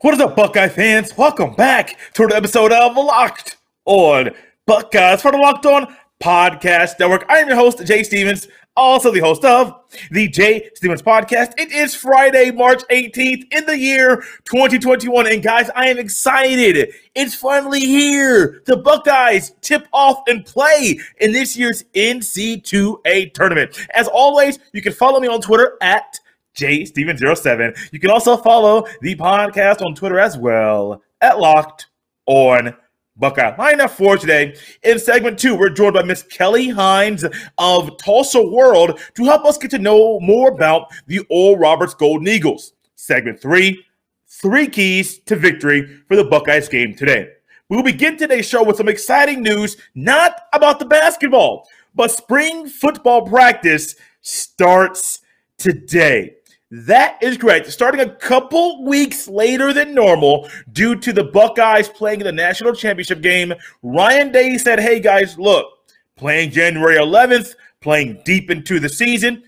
What is up, Buckeye fans? Welcome back to another episode of Locked On Buckeyes for the Locked On Podcast Network. I am your host, Jay Stevens, also the host of the Jay Stevens Podcast. It is Friday, March 18th in the year 2021. And guys, I am excited. It's finally here. The Buckeyes tip off and play in this year's NCAA Tournament. As always, you can follow me on Twitter at JSteven07. You can also follow the podcast on Twitter as well at Locked On Buckeye. Line up for today. In segment 2, we're joined by Miss Kelly Hines of Tulsa World to help us get to know more about the Oral Roberts Golden Eagles. Segment 3, 3 keys to victory for the Buckeyes game today. We will begin today's show with some exciting news, not about the basketball, but spring football practice starts today. That is correct. Starting a couple weeks later than normal due to the Buckeyes playing in the national championship game, Ryan Day said, hey guys, look, playing January 11th, playing deep into the season,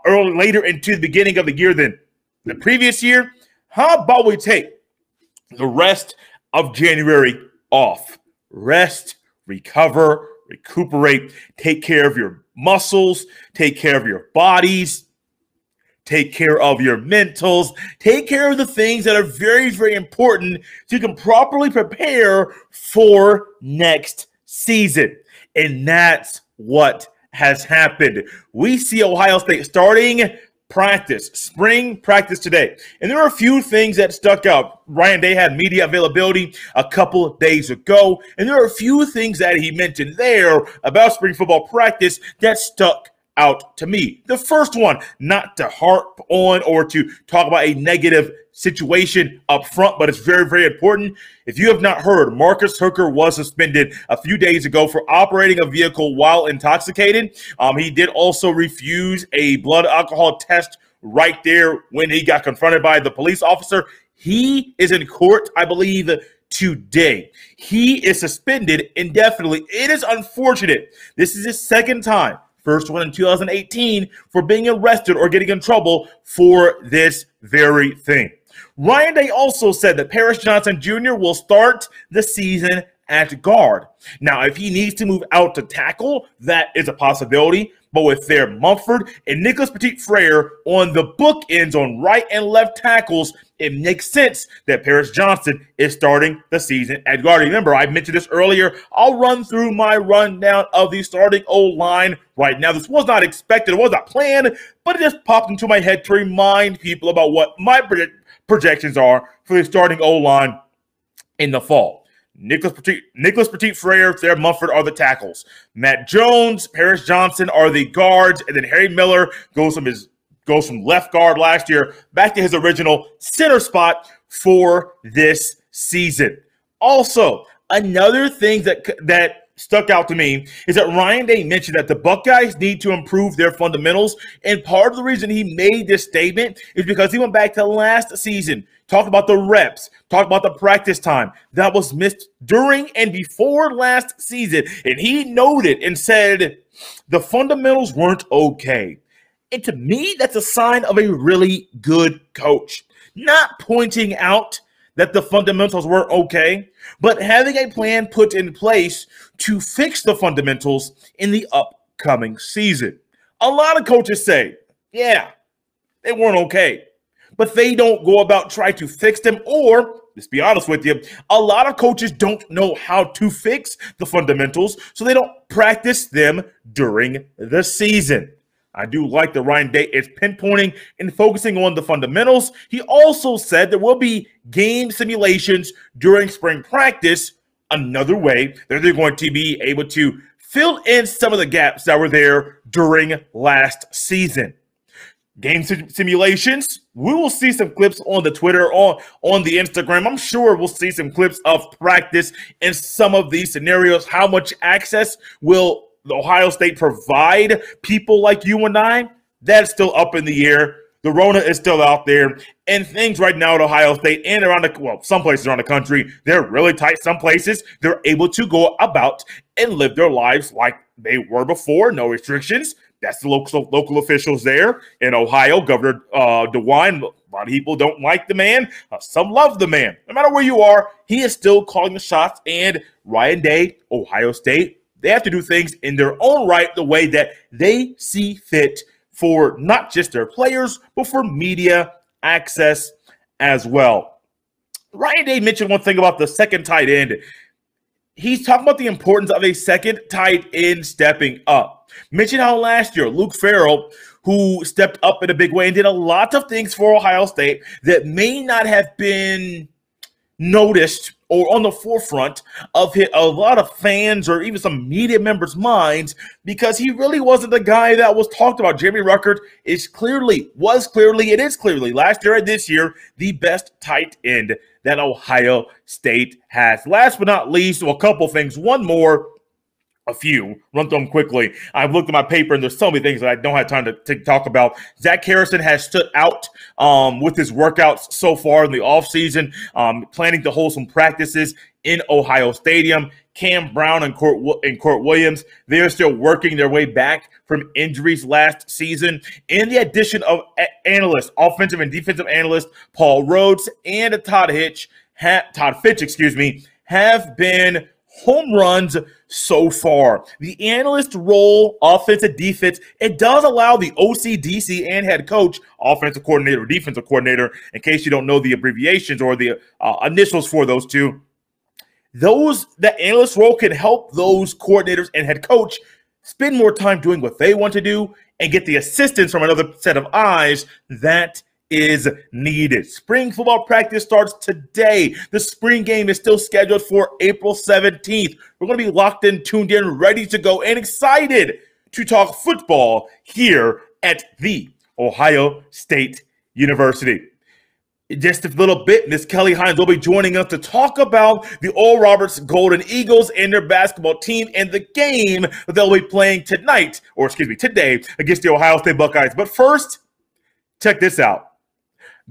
later into the beginning of the year than the previous year, how about we take the rest of January off? Rest, recover, recuperate, take care of your muscles, take care of your bodies, take care of your mentals, take care of the things that are very, very important so you can properly prepare for next season. And that's what has happened. We see Ohio State starting practice, spring practice today. And there are a few things that stuck out. Ryan Day had media availability a couple of days ago, and there are a few things that he mentioned there about spring football practice that stuck out to me. The first one, not to harp on or to talk about a negative situation up front, but it's very, very important. If you have not heard, Marcus Hooker was suspended a few days ago for operating a vehicle while intoxicated. He did also refuse a blood alcohol test right there when he got confronted by the police officer. He is in court, I believe, today. He is suspended indefinitely. It is unfortunate. This is his second time. First one in 2018 for being arrested or getting in trouble for this very thing. Ryan Day also said that Paris Johnson Jr. will start the season at guard. Now, if he needs to move out to tackle, that is a possibility. But with their Mumford and Nicholas Petit-Frere on the bookends on right and left tackles, it makes sense that Paris Johnson is starting the season at guard. Remember, I mentioned this earlier. I'll run through my rundown of the starting O-line right now. This was not expected. It was not planned, but it just popped into my head to remind people about what my projections are for the starting O-line in the fall. Nicholas Petit-Frere, Thayer Mumford are the tackles. Matt Jones, Paris Johnson are the guards, and then Harry Miller goes from left guard last year back to his original center spot for this season. Also, another thing that stuck out to me is that Ryan Day mentioned that the Buckeyes need to improve their fundamentals, and part of the reason he made this statement is because he went back to last season, talked about the reps, talked about the practice time that was missed during and before last season, and he noted and said the fundamentals weren't okay. And to me, that's a sign of a really good coach, not pointing out that the fundamentals weren't okay, but having a plan put in place to fix the fundamentals in the upcoming season. A lot of coaches say, yeah, they weren't okay, but they don't go about trying to fix them, or, let's be honest with you, a lot of coaches don't know how to fix the fundamentals, so they don't practice them during the season. I do like that Ryan Day is pinpointing and focusing on the fundamentals. He also said there will be game simulations during spring practice, another way that they're going to be able to fill in some of the gaps that were there during last season. Game simulations, we will see some clips on the Twitter, on the Instagram. I'm sure we'll see some clips of practice in some of these scenarios. How much access will Ohio State provide people like you and I? That's still up in the air. The Rona is still out there, and things right now at Ohio State and some places around the country, they're really tight. Some places they're able to go about and live their lives like they were before, no restrictions. That's the local officials there in Ohio. Governor DeWine A lot of people don't like the man. Some love the man. No matter where you are, he is still calling the shots. And Ryan Day, Ohio State, they have to do things in their own right, the way that they see fit for not just their players, but for media access as well. Ryan Day mentioned one thing about the second tight end. He's talking about the importance of a second tight end stepping up. Mentioned how last year, Luke Farrell, who stepped up in a big way and did a lot of things for Ohio State that may not have been noticed or on the forefront of a lot of fans or even some media members' minds, because he really wasn't the guy that was talked about. Jeremy Ruckert is clearly last year and this year the best tight end that Ohio State has. Last but not least, a couple things. Run through them quickly. I've looked at my paper, and there's so many things that I don't have time to talk about. Zach Harrison has stood out with his workouts so far in the offseason, planning to hold some practices in Ohio Stadium. Cam Brown and Court Williams, they're still working their way back from injuries last season. And the addition of offensive and defensive analyst Paul Rhodes and Todd Fitch, have been home runs so far. The analyst role, offensive defense, it does allow the OC, DC, and head coach, offensive coordinator or defensive coordinator, in case you don't know the abbreviations or the initials for those two. The analyst role can help those coordinators and head coach spend more time doing what they want to do and get the assistance from another set of eyes that is needed. Spring football practice starts today. The spring game is still scheduled for April 17th. We're going to be locked in, tuned in, ready to go, and excited to talk football here at the Ohio State University. In just a little bit, Miss Kelly Hines will be joining us to talk about the Oral Roberts Golden Eagles and their basketball team and the game that they'll be playing today against the Ohio State Buckeyes. But first, check this out.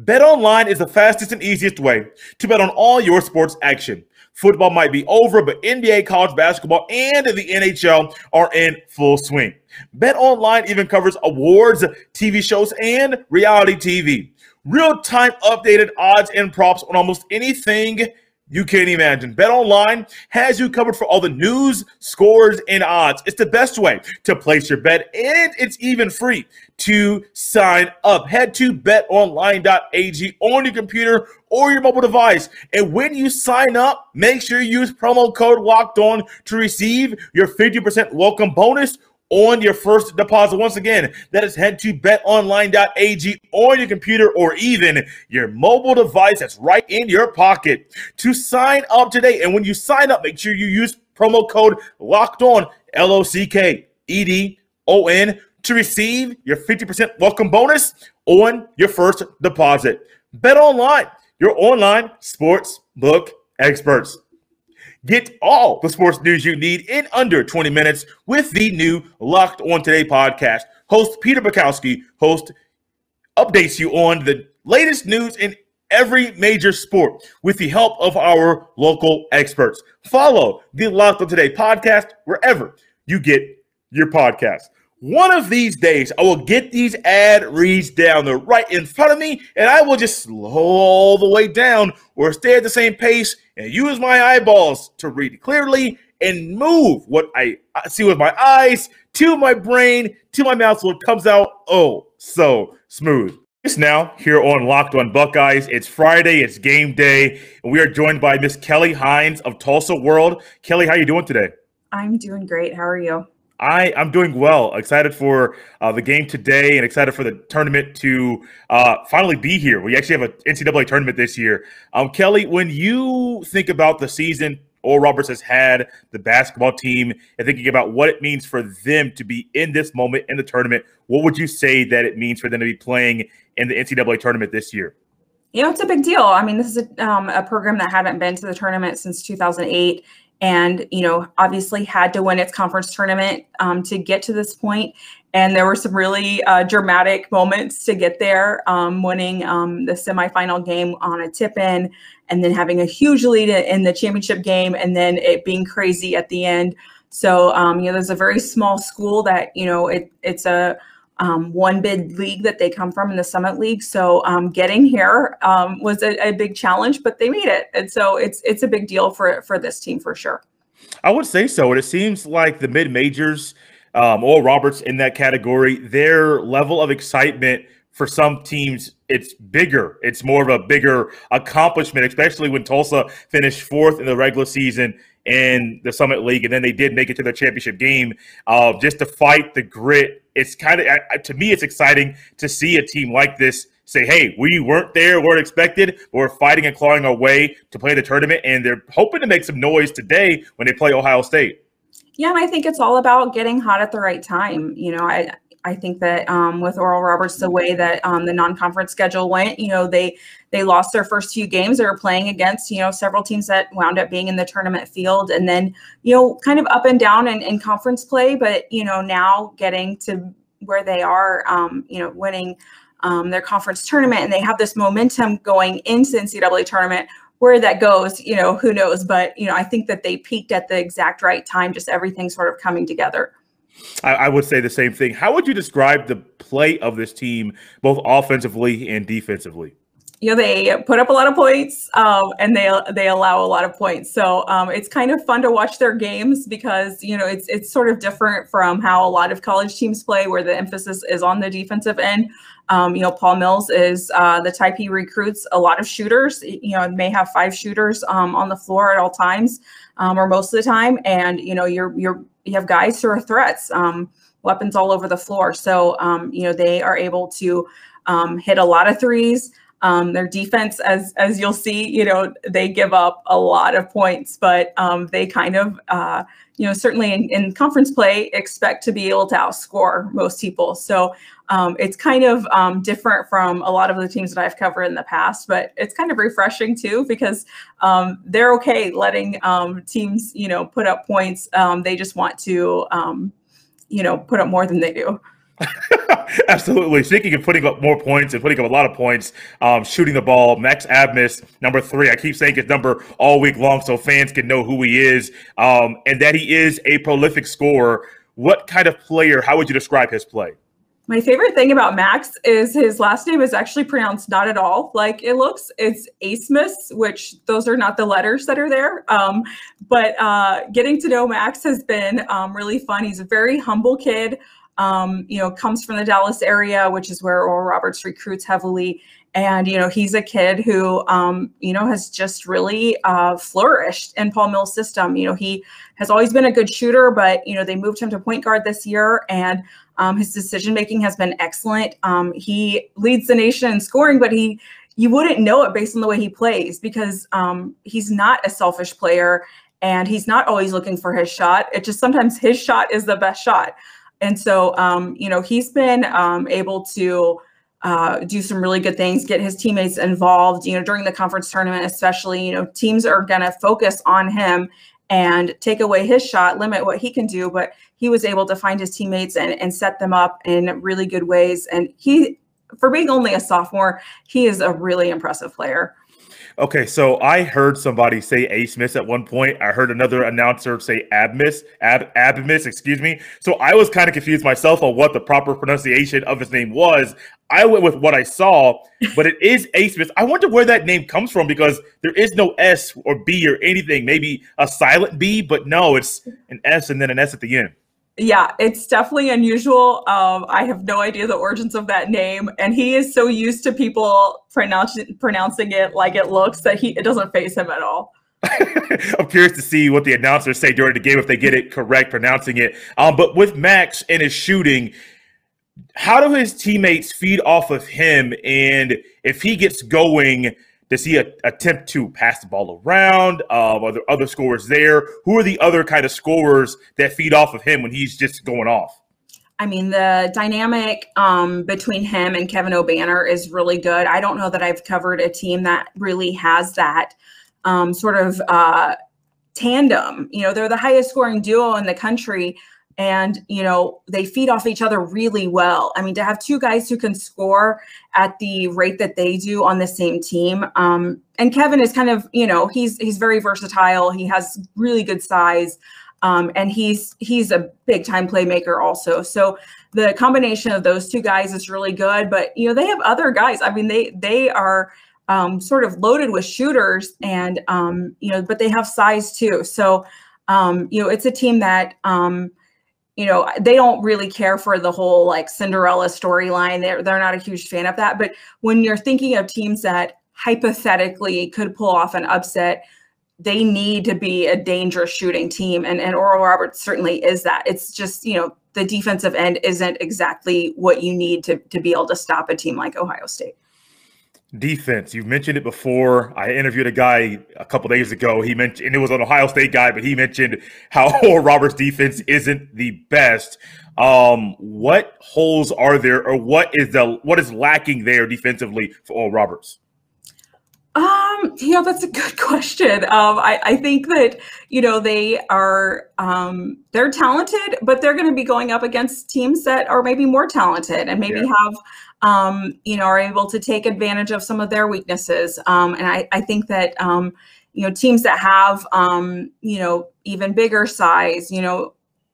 BetOnline is the fastest and easiest way to bet on all your sports action. Football might be over, but NBA, college basketball, and the NHL are in full swing. BetOnline even covers awards, TV shows, and reality TV. Real-time updated odds and props on almost anything you can't imagine. BetOnline has you covered for all the news, scores, and odds. It's the best way to place your bet, and it's even free to sign up. Head to betonline.ag on your computer or your mobile device. And when you sign up, make sure you use promo code LOCKEDON to receive your 50% welcome bonus on your first deposit. Once again, that is head to betonline.ag on your computer or even your mobile device that's right in your pocket to sign up today. And when you sign up, make sure you use promo code LOCKEDON, LOCKEDON, to receive your 50% welcome bonus on your first deposit. BetOnline, your online sports book experts. Get all the sports news you need in under 20 minutes with the new Locked On Today podcast. Host Peter Bukowski updates you on the latest news in every major sport with the help of our local experts. Follow the Locked On Today podcast wherever you get your podcast. One of these days, I will get these ad reads down. They're right in front of me, and I will just slow all the way down or stay at the same pace and use my eyeballs to read clearly and move what I see with my eyes to my brain, to my mouth, so it comes out so smooth. It's now here on Locked On Buckeyes. It's Friday, it's game day, and we are joined by Miss Kelly Hines of Tulsa World. Kelly, how are you doing today? I'm doing great. How are you? I'm doing well. Excited for the game today and excited for the tournament to finally be here. We actually have an NCAA tournament this year. Kelly, when you think about the season Oral Roberts has had, the basketball team, and thinking about what it means for them to be in this moment in the tournament, what would you say that it means for them to be playing in the NCAA tournament this year? You know, it's a big deal. I mean, this is a program that hadn't been to the tournament since 2008. And, you know, obviously had to win its conference tournament to get to this point. And there were some really dramatic moments to get there, winning the semifinal game on a tip-in and then having a huge lead in the championship game and then it being crazy at the end. So, you know, there's a very small school that, you know, it's a one bid league that they come from in the Summit League. So getting here was a big challenge, but they made it. And so it's a big deal for this team for sure. I would say so. And it seems like the mid-majors, Oral Roberts in that category, their level of excitement for some teams, it's bigger. It's more of a bigger accomplishment, especially when Tulsa finished 4th in the regular season in the Summit League, and then they did make it to their championship game. Just to fight the grit, it's kind of, to me, it's exciting to see a team like this say, hey, we weren't expected, but we're fighting and clawing our way to play the tournament, and they're hoping to make some noise today when they play Ohio State. Yeah, and I think it's all about getting hot at the right time. I think that with Oral Roberts, the way that the non-conference schedule went, they lost their first few games. They were playing against, several teams that wound up being in the tournament field, and then, kind of up and down in conference play. But, now getting to where they are, winning their conference tournament, and they have this momentum going into the NCAA tournament. Where that goes, who knows? But, I think that they peaked at the exact right time, just everything sort of coming together. I would say the same thing. How would you describe the play of this team, both offensively and defensively? They put up a lot of points and they allow a lot of points. So it's kind of fun to watch their games because, it's sort of different from how a lot of college teams play where the emphasis is on the defensive end. Paul Mills is the type he recruits a lot of shooters, may have 5 shooters on the floor at all times or most of the time. And, you have guys who are threats, weapons all over the floor. So, they are able to hit a lot of threes. Their defense, as you'll see, they give up a lot of points, but they kind of, certainly in conference play, expect to be able to outscore most people. So it's kind of different from a lot of the teams that I've covered in the past, but it's kind of refreshing too, because they're okay letting teams, put up points. They just want to, put up more than they do. Absolutely. Speaking of putting up more points and putting up a lot of points, shooting the ball, Max Abmas, number 3. I keep saying his number all week long so fans can know who he is and that he is a prolific scorer. What kind of player, how would you describe his play? My favorite thing about Max is his last name is actually pronounced not at all like it looks. It's Asmus, which those are not the letters that are there. But getting to know Max has been really fun. He's a very humble kid. Comes from the Dallas area, which is where Oral Roberts recruits heavily. And, he's a kid who, has just really flourished in Paul Mills' system. He has always been a good shooter, but, they moved him to point guard this year, and his decision-making has been excellent. He leads the nation in scoring, but you wouldn't know it based on the way he plays because he's not a selfish player and he's not always looking for his shot. It just sometimes his shot is the best shot. And so, he's been able to do some really good things, get his teammates involved, during the conference tournament, especially, teams are going to focus on him and take away his shot, limit what he can do. But he was able to find his teammates and set them up in really good ways. And for being only a sophomore, he is a really impressive player. Okay, so I heard somebody say Asmus at one point. I heard another announcer say Abmas, excuse me. So I was kind of confused myself on what the proper pronunciation of his name was. I went with what I saw, but it is Asmus. I wonder where that name comes from because there is no S or B or anything. Maybe a silent B, but no, it's an S and then an S at the end. Yeah, it's definitely unusual. I have no idea the origins of that name. And he is so used to people pronouncing it like it looks that it doesn't faze him at all. I'm curious to see what the announcers say during the game if they get it correct pronouncing it. But with Max and his shooting, how do his teammates feed off of him? And if he gets going, does he attempt to pass the ball around? Are there other scorers there? Who are the other kind of scorers that feed off of him when he's just going off? I mean, the dynamic between him and Kevin O'Banner is really good. I don't know that I've covered a team that really has that sort of tandem. They're the highest scoring duo in the country. And, they feed off each other really well. I mean, to have 2 guys who can score at the rate that they do on the same team. And Kevin is kind of, he's very versatile. He has really good size. And he's a big time playmaker also. So the combination of those two guys is really good, but they have other guys. I mean, they are sort of loaded with shooters and but they have size too. So it's a team that they don't really care for the whole like Cinderella storyline. They're not a huge fan of that. But when you're thinking of teams that hypothetically could pull off an upset, they need to be a dangerous shooting team. And Oral Roberts certainly is that. It's just, the defensive end isn't exactly what you need to be able to stop a team like Ohio State. Defense, you've mentioned it before. I interviewed a guy a couple days ago. He mentioned, and it was an Ohio State guy, but he mentioned how Oral Roberts' defense isn't the best. What holes are there, or what is lacking there defensively for Oral Roberts? That's a good question. I think that, they are, they're talented, but they're going to be going up against teams that are maybe more talented and maybe have, are able to take advantage of some of their weaknesses. And I think that, teams that have, even bigger size,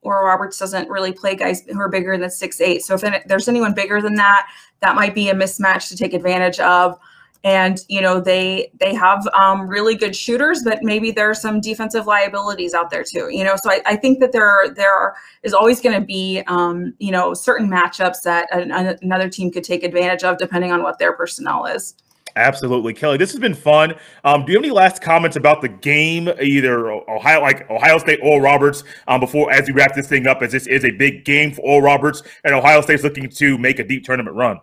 Oral Roberts doesn't really play guys who are bigger than 6'8". So if there's anyone bigger than that, that might be a mismatch to take advantage of. And, they have really good shooters, but maybe there are some defensive liabilities out there too, so I think that there is always going to be, certain matchups that another team could take advantage of depending on what their personnel is. Absolutely. Kelly, this has been fun. Do you have any last comments about the game, either Ohio State, Oral Roberts, before, as we wrap this thing up, as this is a big game for Oral Roberts and Ohio State's looking to make a deep tournament run?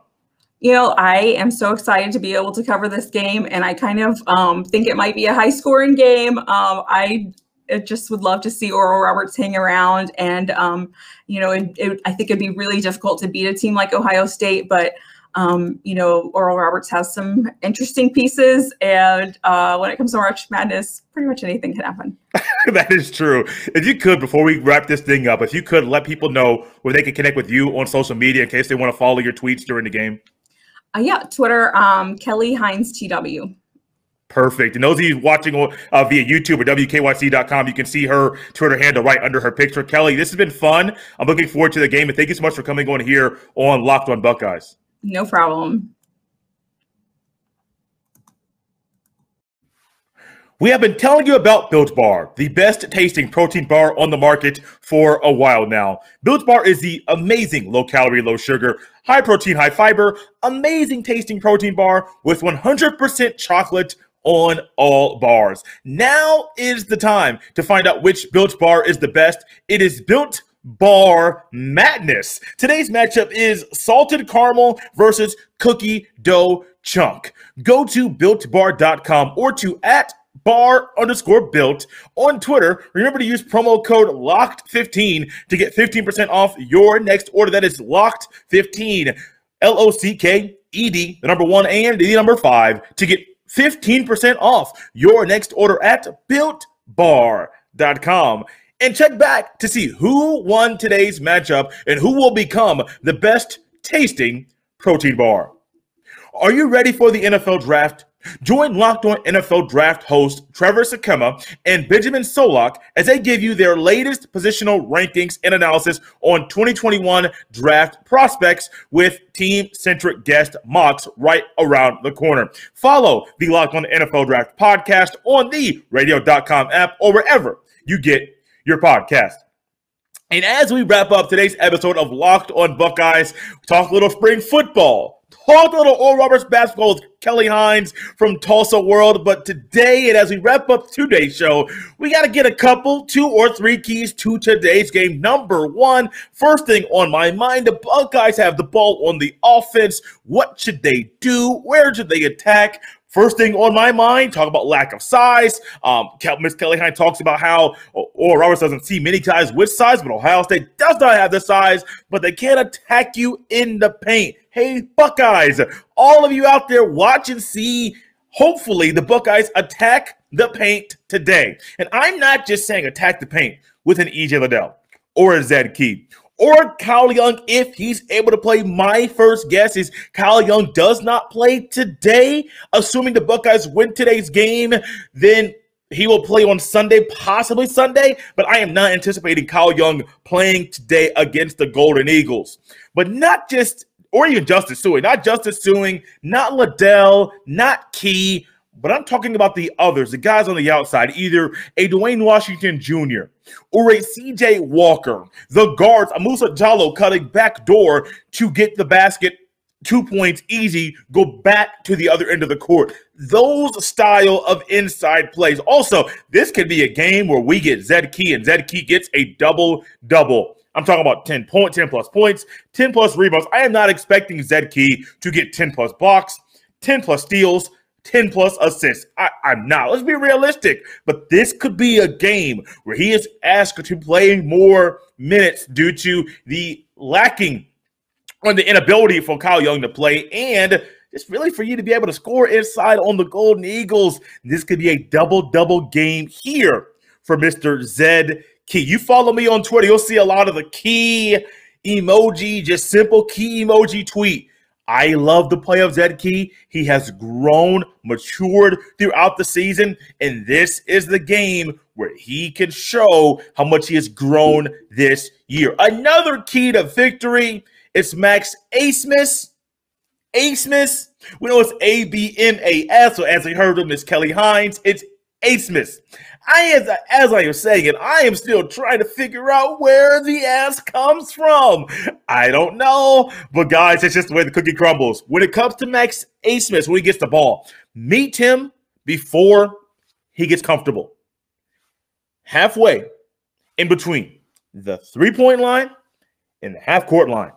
I am so excited to be able to cover this game, and I kind of think it might be a high-scoring game. I just would love to see Oral Roberts hang around, and I think it'd be really difficult to beat a team like Ohio State, but Oral Roberts has some interesting pieces, and when it comes to March Madness, pretty much anything can happen. That is true. If you could, before we wrap this thing up, if you could let people know where they can connect with you on social media in case they want to follow your tweets during the game. Twitter, Kelly Hines TW. Perfect. And those of you watching via YouTube or WKYC.com, you can see her Twitter handle right under her picture. Kelly, this has been fun. I'm looking forward to the game, and thank you so much for coming on here on Locked On Buckeyes. No problem. We have been telling you about Built Bar, the best tasting protein bar on the market for a while now. Built Bar is the amazing low calorie, low sugar, high protein, high fiber, amazing tasting protein bar with 100% chocolate on all bars. Now is the time to find out which Built Bar is the best. It is Built Bar Madness. Today's matchup is salted caramel versus cookie dough chunk. Go to BuiltBar.com or to @bar_built on Twitter. Remember to use promo code LOCKED15 to get 15% off your next order. That is LOCKED15, LOCKED, the number 1 and the number 5, to get 15% off your next order at BuiltBar.com. And check back to see who won today's matchup and who will become the best tasting protein bar. Are you ready for the NFL Draft? Join Locked On NFL Draft host Trevor Sakema and Benjamin Solak as they give you their latest positional rankings and analysis on 2021 draft prospects with team-centric guest mocks right around the corner. Follow the Locked On NFL Draft podcast on the radio.com app or wherever you get your podcast. And as we wrap up today's episode of Locked On Buckeyes, talk a little spring football. Talk a little Oral Roberts basketball with Kelly Hines from Tulsa World. But today, and as we wrap up today's show, we got to get a couple, 2 or 3 keys to today's game. Number 1, first thing on my mind, the Buckeyes have the ball on the offense. What should they do? Where should they attack? First thing on my mind, talk about lack of size. Miss Kelly Hines talks about how Oral Roberts doesn't see many guys with size, but Ohio State does not have the size, but they can attack you in the paint. Hey, Buckeyes, all of you out there watch and see, hopefully the Buckeyes attack the paint today. And I'm not just saying attack the paint with an E.J. Liddell or a Zed Key or Kyle Young if he's able to play. My first guess is Kyle Young does not play today. Assuming the Buckeyes win today's game, then He will play on Sunday, possibly Sunday, but I am not anticipating Kyle Young playing today against the Golden Eagles. But not just, or even Justice Suing, not Liddell, not Key, but I'm talking about the others, the guys on the outside, either a Dwayne Washington Jr. or a CJ Walker, the guards, a Musa Jallo cutting back door to get the basket 2 points easy, go back to the other end of the court. Those style of inside plays. Also, this could be a game where we get Zed Key and Zed Key gets a double-double. I'm talking about 10 plus points, 10 plus rebounds. I am not expecting Zed Key to get 10 plus blocks, 10 plus steals, 10 plus assists. I'm not. Let's be realistic. But this could be a game where he is asked to play more minutes due to the lacking on the inability for Kyle Young to play, and just really for you to be able to score inside on the Golden Eagles. This could be a double-double game here for Mr. Zed Key. You follow me on Twitter, you'll see a lot of the key emoji, just simple key emoji tweet. I love the play of Zed Key. He has grown, matured throughout the season, and this is the game where he can show how much he has grown this year. Another key to victory, it's Max Abmas. Abmas. We know it's A-B-M-A-S, so as we heard of Miss Kelly Hines, it's Abmas. As I am saying it, I am still trying to figure out where the ass comes from. I don't know, but guys, it's just the way the cookie crumbles. When it comes to Max Abmas, when he gets the ball, meet him before he gets comfortable. Halfway in between the three-point line and the half-court line.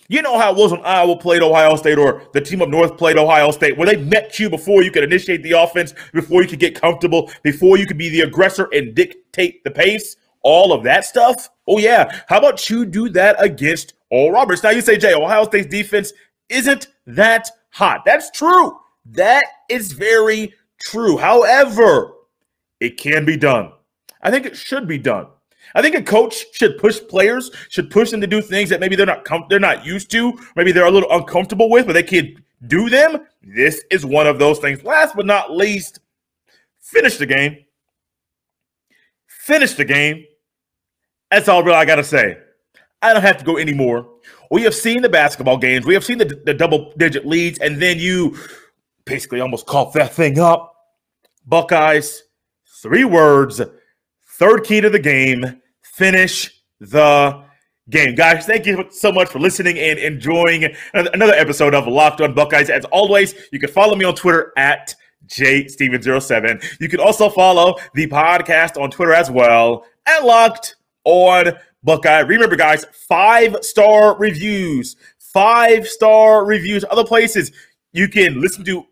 You know how it was when Iowa played Ohio State or the team up north played Ohio State, where they met you before you could initiate the offense, before you could get comfortable, before you could be the aggressor and dictate the pace, all of that stuff. Oh, yeah. How about you do that against Oral Roberts? Now you say, Jay, Ohio State's defense isn't that hot. That's true. That is very true. However, it can be done. I think it should be done. I think a coach should push players, should push them to do things that maybe they're not used to, maybe they're a little uncomfortable with, but they can do them. This is one of those things. Last but not least, finish the game. Finish the game. That's all really I got to say. I don't have to go anymore. We have seen the basketball games. We have seen the double-digit leads, and then you basically almost coughed that thing up. Buckeyes, 3 words, third key to the game. Finish the game. Guys, thank you so much for listening and enjoying another episode of Locked On Buckeyes. As always, you can follow me on Twitter at JSteven07. You can also follow the podcast on Twitter as well at Locked On Buckeye. Remember, guys, 5-star reviews. 5-star reviews. Other places you can listen to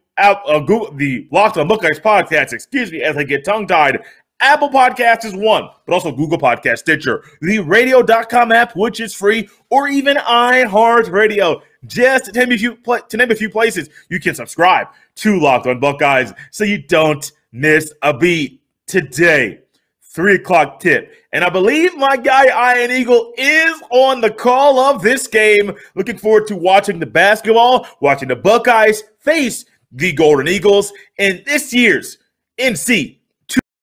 Google, the Locked On Buckeyes podcast, as I get tongue-tied. Apple Podcast is one, but also Google Podcast, Stitcher, the radio.com app, which is free, or even iHeartRadio. Just to name a few places you can subscribe to Locked On Buckeyes so you don't miss a beat. Today, 3 o'clock tip. And I believe my guy, Iron Eagle, is on the call of this game. Looking forward to watching the basketball, watching the Buckeyes face the Golden Eagles in this year's NCAA